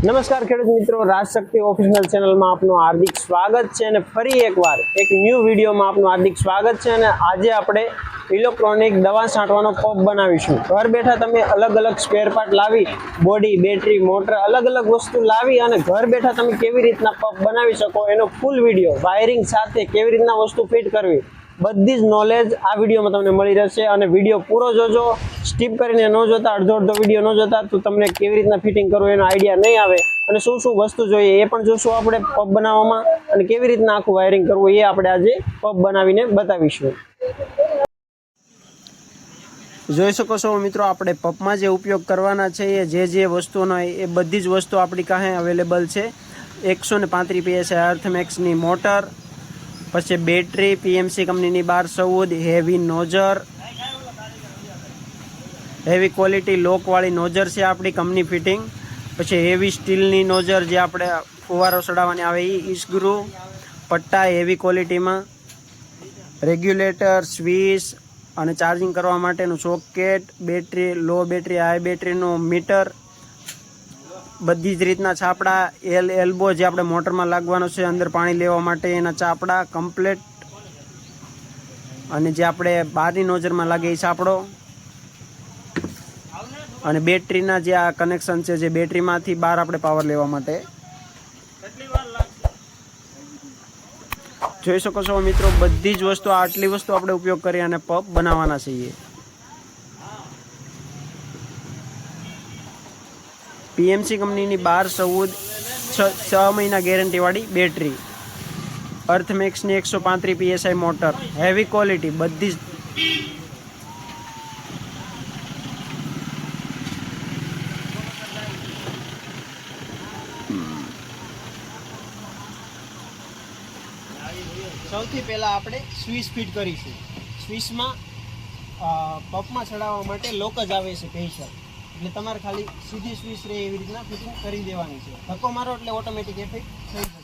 નમસ્કાર ખેડૂત મિત્રો, રાજશક્તિ ઓફિશિયલ ચેનલમાં આપનું હાર્દિક સ્વાગત છે અને ફરી એકવાર એક ન્યૂ વિડીયોમાં આપનું હાર્દિક સ્વાગત છે। અને આજે આપણે ઇલેક્ટ્રોનિક દવા છાંટવાનો પંપ બનાવીશું। ઘર બેઠા તમે અલગ અલગ સ્પેર પાર્ટ લાવી, બોડી, બેટરી, મોટર અલગ અલગ વસ્તુ લાવી અને ઘર બેઠા તમે કેવી રીતના પંપ બનાવી શકો એનો ફૂલ વિડીયો, વાયરિંગ સાથે કેવી રીતના વસ્તુ ફિટ કરવી, બધી જ નોલેજ આ વિડીયોમાં તમને મળી રહેશે। અને વિડીયો પૂરો જોજો, સ્કીપ કરીને ન જોતા, અડધો વિડીયો ન જોતા તો તમને કેવી રીતના ફિટિંગ કરવું એનો આઈડિયા નહીં આવે અને શું શું વસ્તુ જોઈએ એ પણ જોશું આપણે પંપ બનાવવામાં, અને કેવી રીતના આખું વાયરિંગ કરવું એ આપણે આજે પંપ બનાવીને બતાવીશું। જોઈ શકો છો મિત્રો, આપણે પંપમાં જે ઉપયોગ કરવાના છે એ જે વસ્તુઓનો એ બધી જ વસ્તુ આપણી પાસે અવેલેબલ છે। 135 PSI અર્થમેક્સની મોટર, પછી બેટરી PMC કંપનીની 1214 હેવી નોઝર, હેવી ક્વોલિટી લોકવાળી નોઝર છે આપણી કંપની ફિટિંગ, પછી હેવી સ્ટીલની નોઝર જે આપણે ફુવારો ચડાવવાની આવે એ ઈસ્ક્રુ, પટ્ટા હેવી ક્વોલિટીમાં, રેગ્યુલેટર, સ્વિચ અને ચાર્જિંગ કરવા માટેનું સોકેટ, બેટરી, લો બેટરી, હાઈ બેટરીનું મીટર, બધી જ રીતના છાપડા, એલ્બો જે આપણે મોટરમાં લાગવાનો છે અંદર પાણી લેવા માટે એના ચાપડા કમ્પ્લેટ, અને જે આપણે બહારની નોઝરમાં લાગે એ છાપડો, અને બેટરીના જે આ કનેક્શન છે જે બેટરીમાંથી બહાર આપણે પાવર લેવા માટે। જોઈ શકો છો મિત્રો, બધી જ વસ્તુ, આટલી વસ્તુ આપણે ઉપયોગ કરી અને પંપ બનાવવાના છીએ। PMC કંપનીની 1214 6 મહિના ગેરંટીવાળી બેટરી, અર્થમેક્સની 135 PSI મોટર, હેવી ક્વોલિટી બધી જ। સૌથી પહેલાં આપણે સ્વિચ ફિટ કરીશું। સ્વિચમાં પંપમાં ચડાવવા માટે લોક જ આવે છે સ્પેશિયલ, એટલે તમારે ખાલી સીધી સ્વિચ રહે એવી રીતના ફિટિંગ કરી દેવાની છે। ધક્કો મારો એટલે ઓટોમેટિક એ ફિટ થઈ જશે।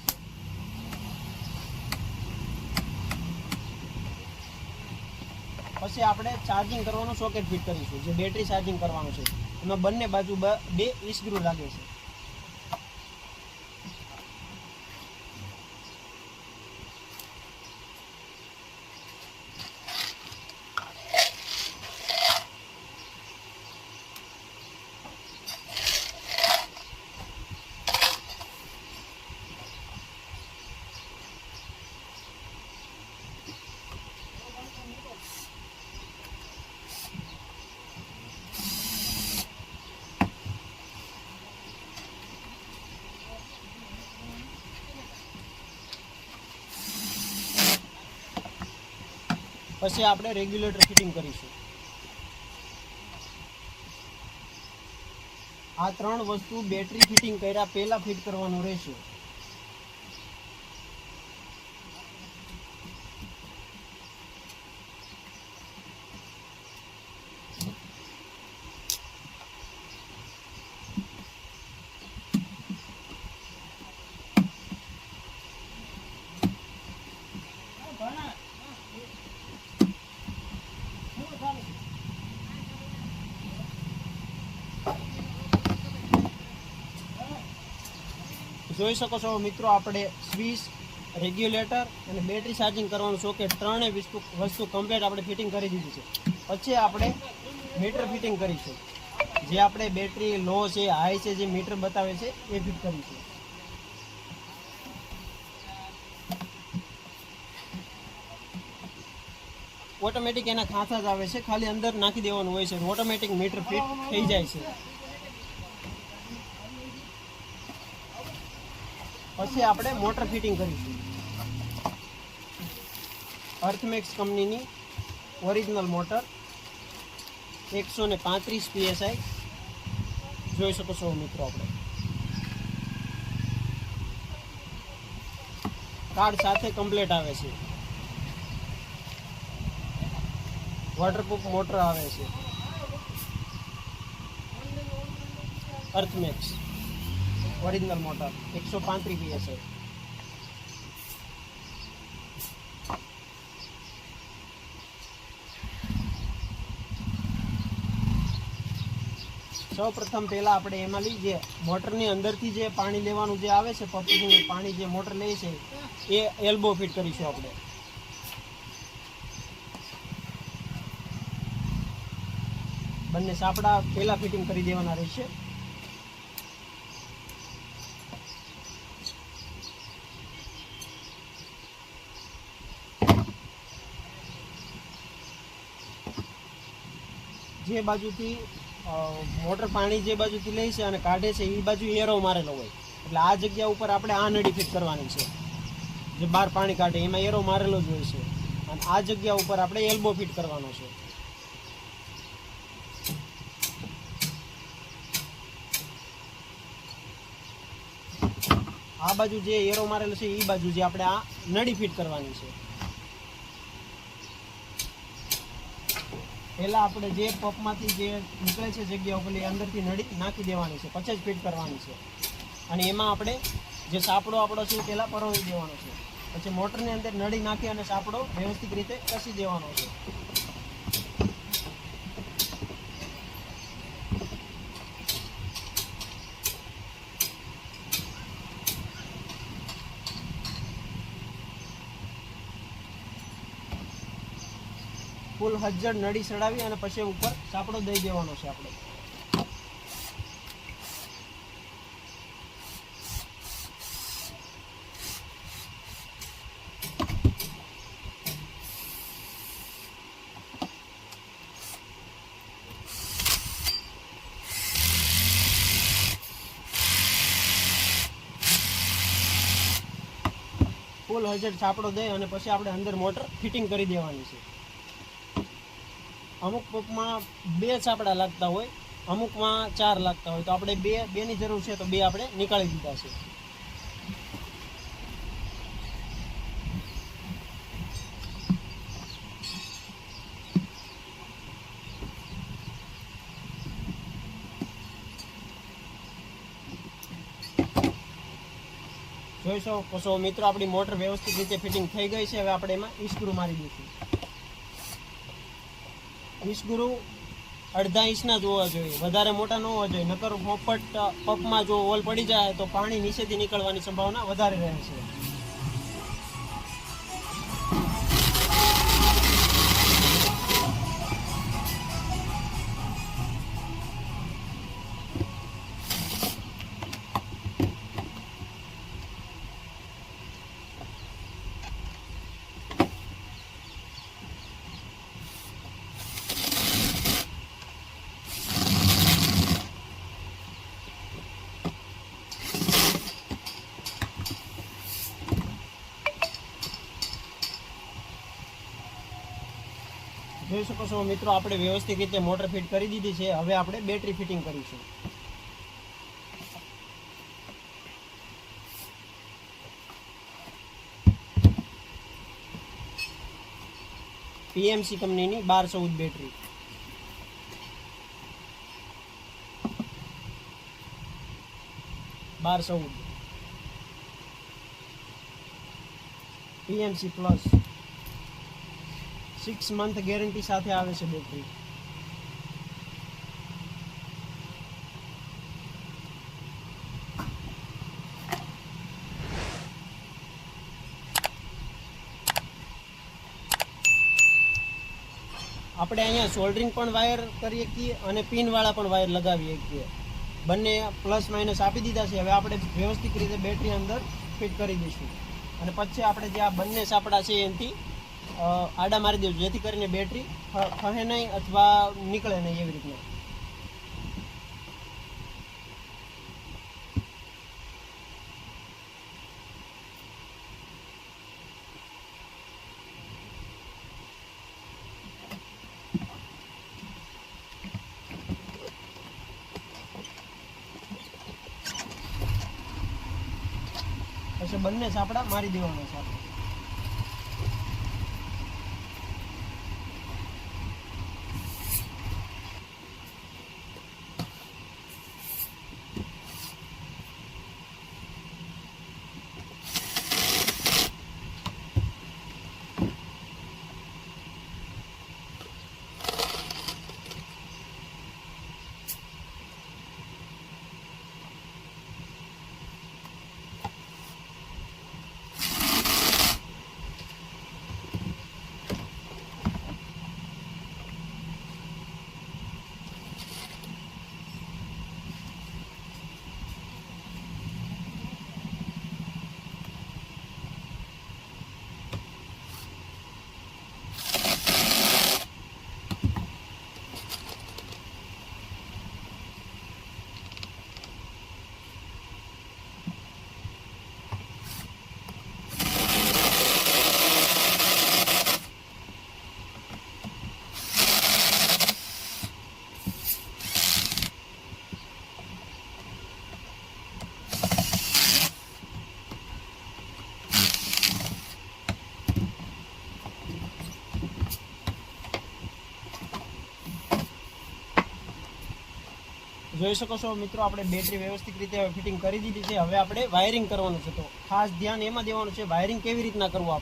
પછી આપણે ચાર્જિંગ કરવાનું સોકેટ ફિટ કરીશું, જે બેટરી ચાર્જિંગ કરવાનું છે એમાં બંને બાજુ બે ઈસ્ક્રુ લાગે છે। પછી આપણે રેગ્યુલેટર ફિટિંગ કરીશું। આ ત્રણ વસ્તુ બેટરી ફિટિંગ કર્યા પહેલા ફિટ કરવાનું રહેશે। જોઈ શકો છો મિત્રો, આપણે સ્વિચ, રેગ્યુલેટર અને બેટરી ચાર્જિંગ કરવાનું સોકેટ ત્રણેય વસ્તુ કમ્પ્લીટ આપણે ફિટિંગ કરી દીધી છે। પછી આપણે મીટર ફિટિંગ કરીશું, જે આપણે બેટરી લો છે, હાઈ છે, જે મીટર બતાવે છે એ ફિટ કરીશું। ઓટોમેટિક એના ખાંચા જ આવે છે, ખાલી અંદર નાખી દેવાનું હોય છે, ઓટોમેટિક મીટર ફિટ થઈ જાય છે। પછી આપણે મોટર ફિટિંગ કરીશું, અર્થમેક્સ કંપનીની ઓરિજિનલ મોટર 135 PSI જોઈ શકો છો મિત્રો। આપણે કાર્ડ સાથે કમ્પ્લીટ આવે છે, વોટરપ્રૂફ મોટર આવે છે, અર્થમેક્સ ઓરિજિનલ મોટર 135 PSI। સૌપ્રથમ પહેલાં આપણે એમાંની જે મોટરની અંદરથી જે પાણી લેવાનું જે આવે છે, પંપનું પાણી જે મોટર લે છે એ એલ્બો ફિટ કરીશું આપણે. બંને સાપડા પહેલાં ફિટિંગ કરી દેવાના રહેશે. જે બાજુથી મોટર પાણી જે બાજુથી લે છે અને કાઢે છે એ બાજુ એરો મારેલો હોય, એટલે આ જગ્યા ઉપર આપણે આ નળી ફિટ કરવાની છે. જે બહાર પાણી કાઢે એમાં એરો મારેલો જ હોય છે, અને આ જગ્યા ઉપર આપણે એલ્બો ફિટ કરવાનો છે. આ બાજુ જે એરો મારેલો છે એ બાજુ જે આપણે આ નળી ફિટ કરવાની છે. પહેલાં આપણે જે પંપમાંથી જે નીકળે છે જગ્યા ઉપર એ અંદરથી નળી નાખી દેવાની છે, પછી જ ફિટ કરવાની છે. અને એમાં આપણે જે સાપડો આપણો છે એ પહેલાં પરોવી દેવાનો છે, પછી મોટરની અંદર નળી નાખી અને સાપડો વ્યવસ્થિત રીતે કસી દેવાનો છે. ફૂલ હજ્જડ નળી ચડાવી અને પછી ઉપર સાપડો દઈ દેવાનો છે આપણે. ફૂલ હજ્જડ સાપડો દઈ અને પછી આપણે અંદર મોટર ફિટિંગ કરી દેવાની છે. અમુક પંપમાં 2 સાપડા લાગતા હોય, અમુકમાં 4 લાગતા હોય, તો આપણે બેની જરૂર છે તો 2 આપણે નીકાળી દીધા છે. જોઈ શકો મિત્રો, આપણી મોટર વ્યવસ્થિત રીતે ફિટિંગ થઈ ગઈ છે. હવે આપણે એમાં ઈસ્ક્રૂ મારી દઈશું. ઈસ્ક્રૂ અડધા ઇંચના જ હોવા જોઈએ, વધારે મોટા ન હોવા જોઈએ, નકર પોપટ પંપમાં જો હોલ પડી જાય તો પાણી નીચેથી નીકળવાની સંભાવના વધારે રહે છે. જોઈ શકો છો મિત્રો, આપણે વ્યવસ્થિત રીતે મોટર ફિટ કરી દીધી છે. હવે આપણે બેટરી ફિટિંગ કરીશું. PMC કંપનીની 1214 battery. PMC plus 6 month guarantee સાથે આવે છે બેટરી. આપણે અહીંયા સોલ્ડરિંગ પણ વાયર કરી શકીએ અને પિનવાળા પણ વાયર લગાવી શકીએ. બંને પ્લસ માઇનસ આપી દીધા છે. હવે આપણે વ્યવસ્થિત રીતે બેટરી અંદર ફિટ કરી દઈશું અને પછી આપણે જે આ બંને સાપડા છે એનાથી આડા મારી દેવું, જેથી કરીને બેટરી ખહે નહીં અથવા નીકળે નહીં એવી રીતના. પછી બંને સાપડા મારી દેવાના છે આપણે. જોઈ શકો છો મિત્રો, આપણે બેટરી વ્યવસ્થિત રીતે ફિટિંગ કરી દીધી છે. હવે આપણે વાયરિંગ કરવાનું છે. તો ખાસ ધ્યાન એમાં દેવાનું છે, વાયરિંગ કેવી રીતના કરવું.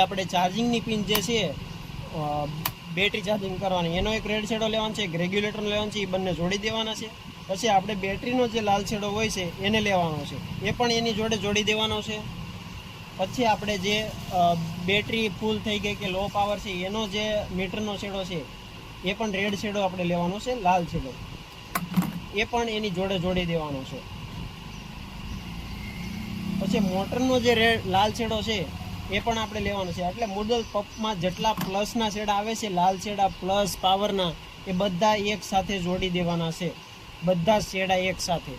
આપણે ચાર્જિંગની પિન જે છે બેટરી ચાર્જિંગ કરવાની, એનો એક રેડ છેડો લેવાનો છે, એક રેગ્યુલેટર લેવાનો છે, એ બંને જોડી દેવાના છે. પછી આપણે બેટરીનો જે લાલ છેડો હોય છે એને લેવાનો છે, એ પણ એની જોડે જોડી દેવાનો છે. પછી આપણે જે બેટરી ફૂલ થઈ ગઈ કે લો પાવર છે એનો જે મીટરનો છેડો છે એ પણ રેડ છેડો આપણે લેવાનો છે, લાલ છેડો એ પણ એની જોડે જોડી દેવાનો છે. પછી મોટરનો જે લાલ છેડો છે એ પણ આપણે લેવાનો છે. એટલે મુદ્દલ પંપમાં જેટલા પ્લસના છેડા આવે છે, લાલ છેડા પ્લસ પાવરના, એ બધા એક સાથે જોડી દેવાના છે. બધા છેડા એક સાથે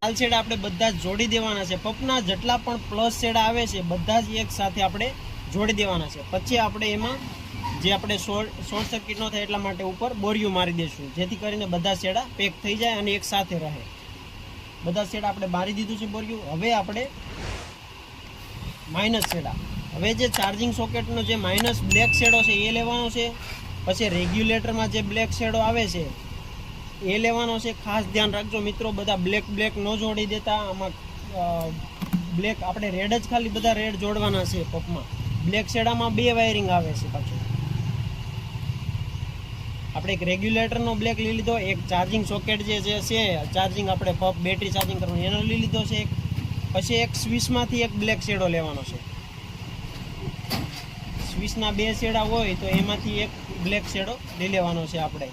લાલ છેડા આપણે બધા જ જોડી દેવાના છે. પંપના જેટલા પણ પ્લસ છેડા આવે છે બધા જ એક સાથે આપણે જોડી દેવાના છે. પછી આપણે એમાં જે આપણે શોર્ટ સર્કિટ ન થાય એટલા માટે ઉપર બોરિયું મારી દઈશું, જેથી કરીને બધા છેડા પેક થઈ જાય અને એક સાથે રહે. બધા છેડા આપણે મારી દીધું છે બોરિયું. હવે આપણે માઇનસ છેડા, હવે જે ચાર્જિંગ સોકેટનો જે માઇનસ બ્લેક છેડો છે એ લેવાનો છે. પછી રેગ્યુલેટરમાં જે બ્લેક છેડો આવે છે એ લેવાનો છે. ખાસ ધ્યાન રાખજો મિત્રો, બધા બ્લેક ન જોડી દેતા. આમાં બ્લેક આપણે રેડ જ ખાલી બધા રેડ જોડવાના છે પંપમાં. બ્લેક છેડામાં 2 વાયરિંગ આવે છે. પાછું આપણે એક રેગ્યુલેટરનો બ્લેક લઈ લીધો, એક ચાર્જિંગ સોકેટ જે છે ચાર્જિંગ આપણે પંપ બેટરી ચાર્જિંગ કરવાનું એનો લઈ લીધો છે. પછી એક સ્વિચમાંથી એક બ્લેક શેડો લેવાનો છે. સ્વિચના 2 શેડા હોય તો એમાંથી એક બ્લેક શેડો લઈ લેવાનો છે આપણે.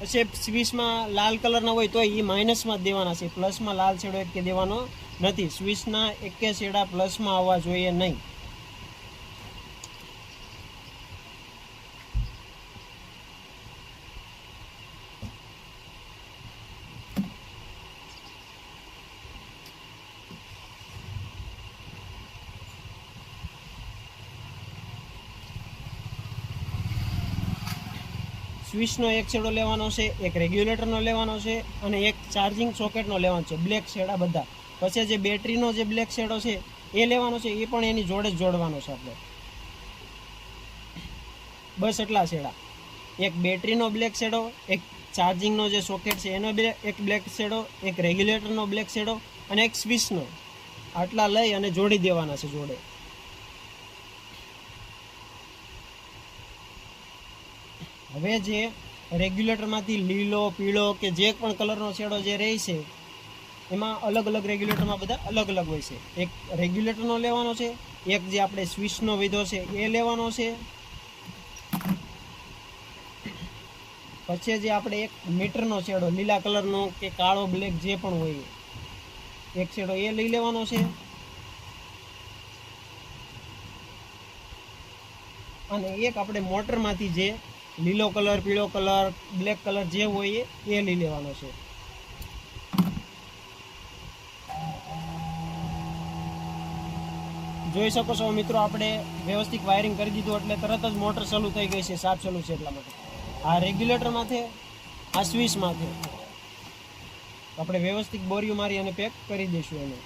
પછી સ્વિચમાં લાલ કલરના હોય તો એ માઇનસમાં જ દેવાના છે, પ્લસમાં લાલ શેડો એક કે દેવાનો નથી. સ્વિચના એકે શેડા પ્લસમાં આવવા જોઈએ નહીં. સ્વિચનો એક છેડો લેવાનો છે, એક રેગ્યુલેટરનો લેવાનો છે અને એક ચાર્જિંગ સોકેટનો લેવાનો છે, બ્લેક શેડા બધા. પછી જે બેટરીનો જે બ્લેક શેડો છે એ લેવાનો છે, એ પણ એની જોડે જ જોડવાનો છે આપણે. બસ એટલા છેડા. એક બેટરીનો બ્લેક શેડો, એક ચાર્જિંગનો જે સોકેટ છે એનો એક બ્લેક શેડો, એક રેગ્યુલેટરનો બ્લેક શેડો અને એક સ્વિચનો, આટલા લઈ અને જોડી દેવાના છે જોડે. હવે જે રેગ્યુલેટરમાંથી લીલો, પીળો કે જે પણ કલરનો છેડો જે રહે છે એમાં અલગ અલગ રેગ્યુલેટરમાં બધા અલગ અલગ હોય છે. એક રેગ્યુલેટરનો લેવાનો છે, એક જે આપણે સ્વિચનો વિધો છે એ લેવાનો છે. પછી જે આપણે એક મીટરનો છેડો લીલા કલરનો કે કાળો બ્લેક જે પણ હોય એક છેડો એ લઈ લેવાનો છે. અને એક આપણે મોટરમાંથી જે લીલો કલર, પીળો કલર, બ્લેક કલર જે હોય એ લઈ લેવાનો છે. જોઈ શકો છો મિત્રો, આપણે વ્યવસ્થિત વાયરિંગ કરી દીધું એટલે તરત જ મોટર ચાલુ થઈ ગઈ છે, સાફ ચાલુ છે. એટલા માટે આ રેગ્યુલેટરમાંથી, આ સ્વિચમાંથી આપણે વ્યવસ્થિત બોરિયું મારી અને પેક કરી દઈશું એને.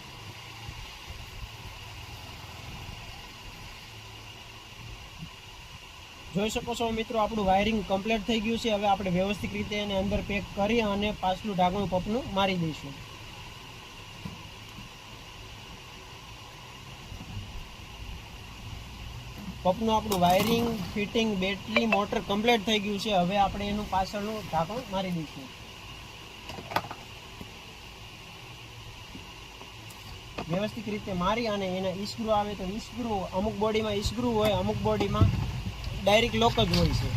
જોઈ શકો છો મિત્રો, આપણું વાયરિંગ કમ્પ્લીટ થઈ ગયું છે. હવે આપણે વ્યવસ્થિત રીતે એને અંદર પેક કરી અને પાછલું ઢાંકણું પંપનું મારી દઈશું. પંપનું આપણું wiring, fitting, battery, motor complete થઈ ગયું છે. હવે આપણે એનું પાછળનું ઢાંકણું મારી દઈશું. વ્યવસ્થિત રીતે મારી અને એના ઈસ્ક્રૂ આવે તો ઈસ્ક્રૂ, અમુક બોડીમાં ઈસ્ક્રૂ હોય, અમુક બોડીમાં ડાયરેક્ટ લોક જ હોય છે.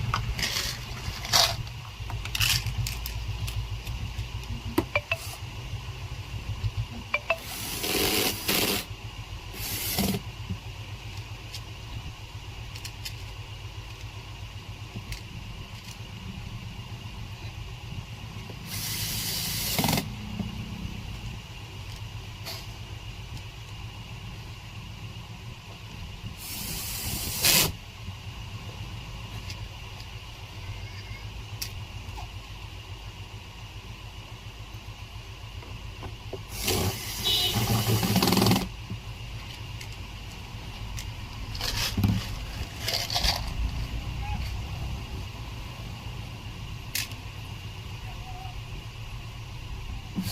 જોઈ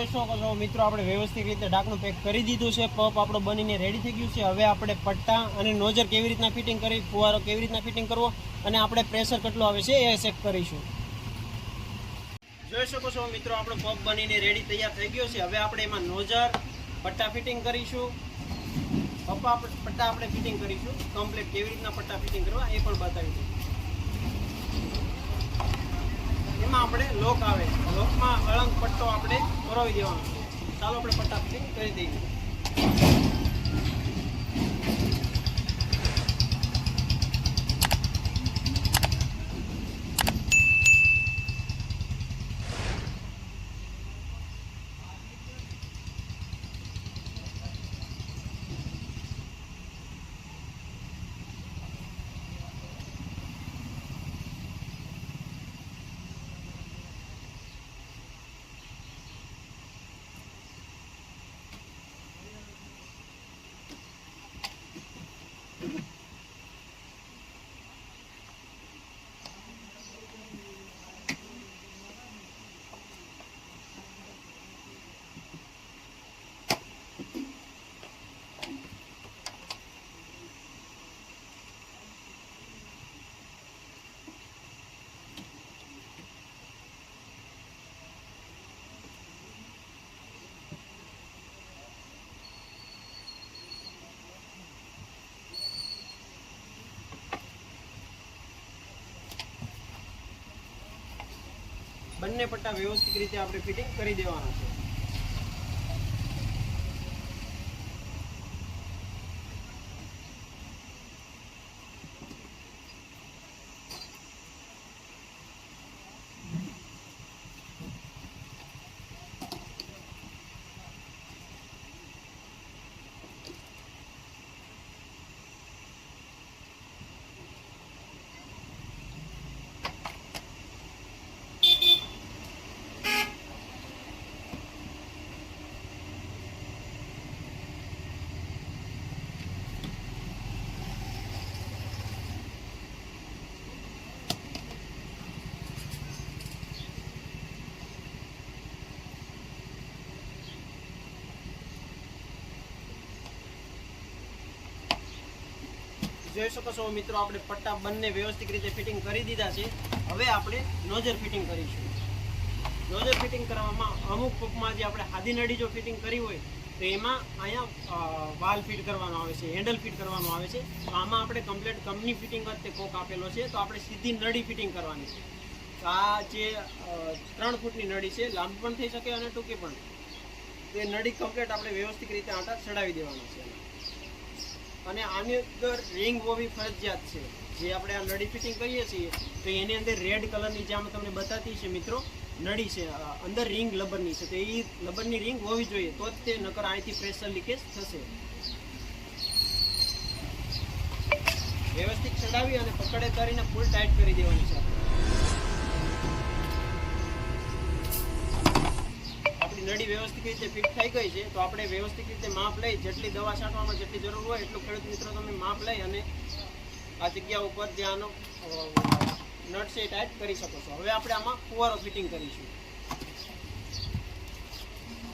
શકો છો મિત્રો, આપણે વ્યવસ્થિત રીતે ઢાંકણું પેક કરી દીધું છે. પંપ આપણો બનીને રેડી થઈ ગયું છે. હવે આપણે પટ્ટા અને નોઝર કેવી રીતના ફિટિંગ કરી, ફુવારો કેવી રીતના ફિટિંગ કરવો અને આપણે પ્રેશર કેટલું આવે છે એ ચેક કરીશું. જોઈ શકો છો મિત્રો, આપણો પંપ બનીને રેડી તૈયાર થઈ ગયો છે. હવે આપણે એમાં નોઝર પટ્ટા ફિટિંગ કરીશું. પટ્ટા આપણે ફિટિંગ કરીશું કમ્પ્લીટ. કેવી રીતના પટ્ટા ફિટિંગ કરવા એ પણ બતાવી દઉં. એમાં આપણે લોક આવે, લોકમાં અળંગ પટ્ટો આપણે પરોવી દેવાનો છે. ચાલો આપણે પટ્ટા ફિટિંગ કરી દઈએ. બંને પટ્ટા વ્યવસ્થિત રીતે આપણે ફિટિંગ કરી દેવાના છે. જોઈ શકો છો મિત્રો, આપણે પટ્ટા બંને વ્યવસ્થિત રીતે ફિટિંગ કરી દીધા છે. હવે આપણે નોઝર ફિટિંગ કરીશું. નોઝર ફિટિંગ કરવામાં અમુક પંપમાં જે આપણે હાદી નળી જો ફિટિંગ કરી હોય તો એમાં અહીંયા વાલ ફિટ કરવાનો આવે છે, હેન્ડલ ફિટ કરવાનો આવે છે. તો આમાં આપણે કમ્પ્લીટ કંપની ફિટિંગ વખતે કોક આપેલો છે, તો આપણે સીધી નળી ફિટિંગ કરવાની છે. તો આ જે 3 ફૂટની નળી છે, લાંબી પણ થઈ શકે અને ટૂંકી પણ. તે નળી કમ્પ્લીટ આપણે વ્યવસ્થિત રીતે આટા ચડાવી દેવાના છે. અને આની અંદર રિંગ હોવી ફરજિયાત છે. જે આપણે આ નળી ફિટિંગ કરીએ છીએ તો એની અંદર રેડ કલરની જે તમને બતાતી છે મિત્રો નળી છે, અંદર રિંગ લબરની છે. તો એ લબરની રિંગ હોવી જોઈએ, તો જ તે, નકર અહીંથી પ્રેશર લીકેજ થશે. વ્યવસ્થિત ચડાવી અને પકડે કરીને ફૂલ ટાઈટ કરી દેવાની છે. આપણી નળી વ્યવસ્થિત રીતે ફિટ થઈ ગઈ છે. તો આપણે વ્યવસ્થિત રીતે માપ લઈ, જેટલી દવા છાંટવામાં જેટલી જરૂર હોય એટલું ખેડૂત મિત્રો તમે માપ લઈ અને આ જગ્યા ઉપર જે આનો નટ છે ટાઈટ કરી શકો છો. હવે આપણે આમાં ફુવારો ફિટિંગ કરીશું.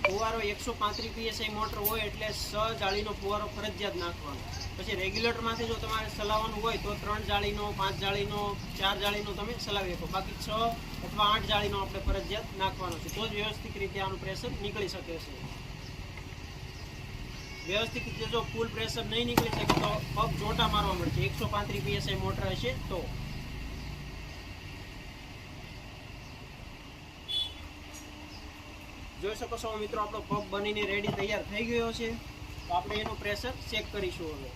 ફુવારો 135 PSI મોટર હોય એટલે 6 જાળીનો ફુવારો ફરજિયાત નાખવાનો. પછી રેગ્યુલેટરમાંથી જો તમારે ચલાવવાનું હોય તો 3 જાળીનો, 5 જાળીનો, 4 જાળીનો તમે ચલાવી શકો. બાકી 6 અથવા 8 જાળીનો આપણે ફરજિયાત નાખવાનો છે. તો જ વ્યવસ્થિત રીતે આનું પ્રેશર નીકળી શકે છે. વ્યવસ્થિત રીતે જો ફૂલ પ્રેશર નહીં નીકળી શકે તો પગ જોટા મારવા મળશે. 135 PSI મોટર હશે તો. જોઈ શકો છો મિત્રો, આપણો પંપ બનીને રેડી તૈયાર થઈ ગયો છે. તો આપણે એનું પ્રેશર ચેક કરીશું. હવે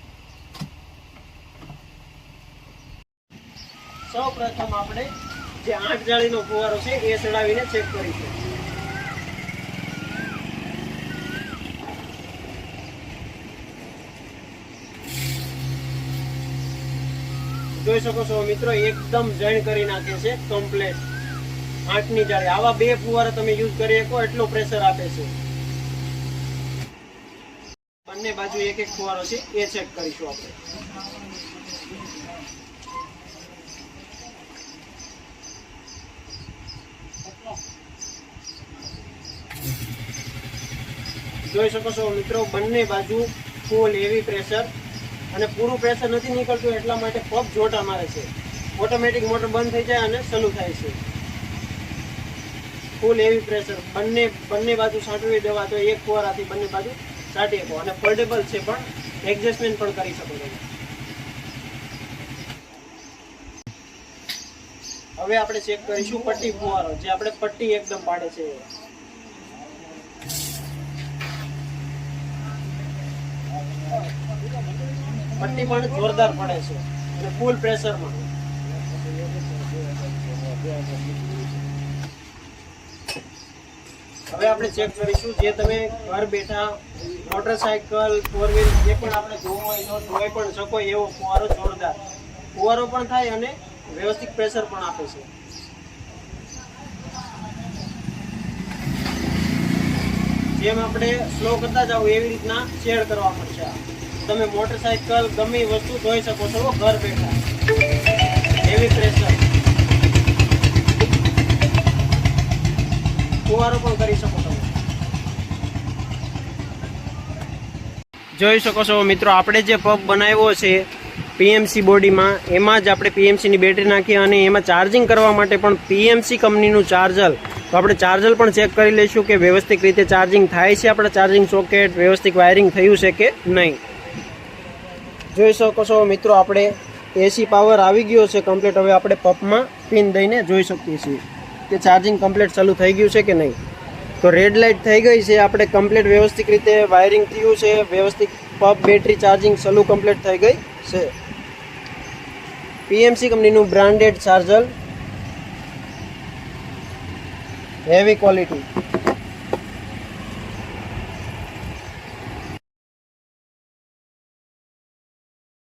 સૌ પ્રથમ આપણે જે 8 જાળીનો ફુવારો છે એ ચડાવીને ચેક કરીશું. જોઈ શકો છો મિત્રો, એકદમ જણ કરી નાખે છે કમ્પ્લેટ. 8ની જાળી. આવા 2 ફુવારા તમે યુઝ કરી શકો એટલું પ્રેશર આપે છે. બંને બાજુ એક એક ફુવારો છે એ ચેક કરીશું આપણે. જોઈ શકો છો મિત્રો, બંને બાજુ ફૂલ હેવી પ્રેશર અને પૂરું પ્રેશર નથી નીકળતું, એટલા માટે પંપ જોટા મારે છે. ઓટોમેટિક મોટર બંધ થઈ જાય અને ચાલુ થાય છે. ફૂલ હેવી પ્રેશર, બંને બાજુ છાંટવી દવા તો એક ફુવારાથી બંને બાજુ છાંટી શકો. અને ફોલ્ડેબલ છે, પણ એડજસ્ટમેન્ટ પણ કરી શકો છો. હવે આપણે ચેક કરીશું પટ્ટી ફુવારો, જે આપણે પટ્ટી એકદમ પાડે છે. પટ્ટી પણ જોરદાર પડે છે અને ફૂલ પ્રેશરમાં. હવે આપણે ચેક કરીશું જે તમે ઘર બેઠા મોટરસાયકલ, 4 વ્હીલ જે પણ આપણે ધોઈ પણ શકો એવો ફુવારો. જોરદાર ફુવારો પણ થાય અને વ્યવસ્થિત પ્રેશર પણ આપે છે. જેમ આપણે સ્લો કરતા જાવ એવી રીતના શેડ કરવા પડશે. તમે મોટરસાયકલ ગમે વસ્તુ ધોઈ શકો છો ઘર બેઠા. હેવી પ્રેશર ફુવારો પણ કરી શકો તમે. જોઈ શકો છો મિત્રો, આપણે જે પંપ બનાવ્યો છે પીએમસી બોડીમાં, એમાં જ આપણે પીએમસીની બેટરી નાખી અને એમાં ચાર્જિંગ કરવા માટે પણ પીએમસી કંપનીનું ચાર્જર. તો આપણે ચાર્જર પણ ચેક કરી લઈશું કે વ્યવસ્થિત રીતે ચાર્જિંગ થાય છે. આપણા ચાર્જિંગ સોકેટ વ્યવસ્થિત વાયરિંગ થયું છે કે નહીં. જોઈ શકો છો મિત્રો, આપણે એસી પાવર આવી ગયો છે કમ્પ્લીટ. હવે આપણે પંપમાં પિન દઈને જોઈ શકીએ છીએ કે ચાર્જિંગ કમ્પ્લીટ ચાલુ થઈ ગયું છે કે નહીં. તો રેડ લાઇટ થઈ ગઈ છે. આપણે કમ્પ્લીટ વ્યવસ્થિત રીતે વાયરિંગ થયું છે. વ્યવસ્થિત પંપ બેટરી ચાર્જિંગ ચાલુ કમ્પ્લીટ થઈ ગઈ છે. પીએમસી કંપનીનું બ્રાન્ડેડ ચાર્જર, હેવી ક્વોલિટી.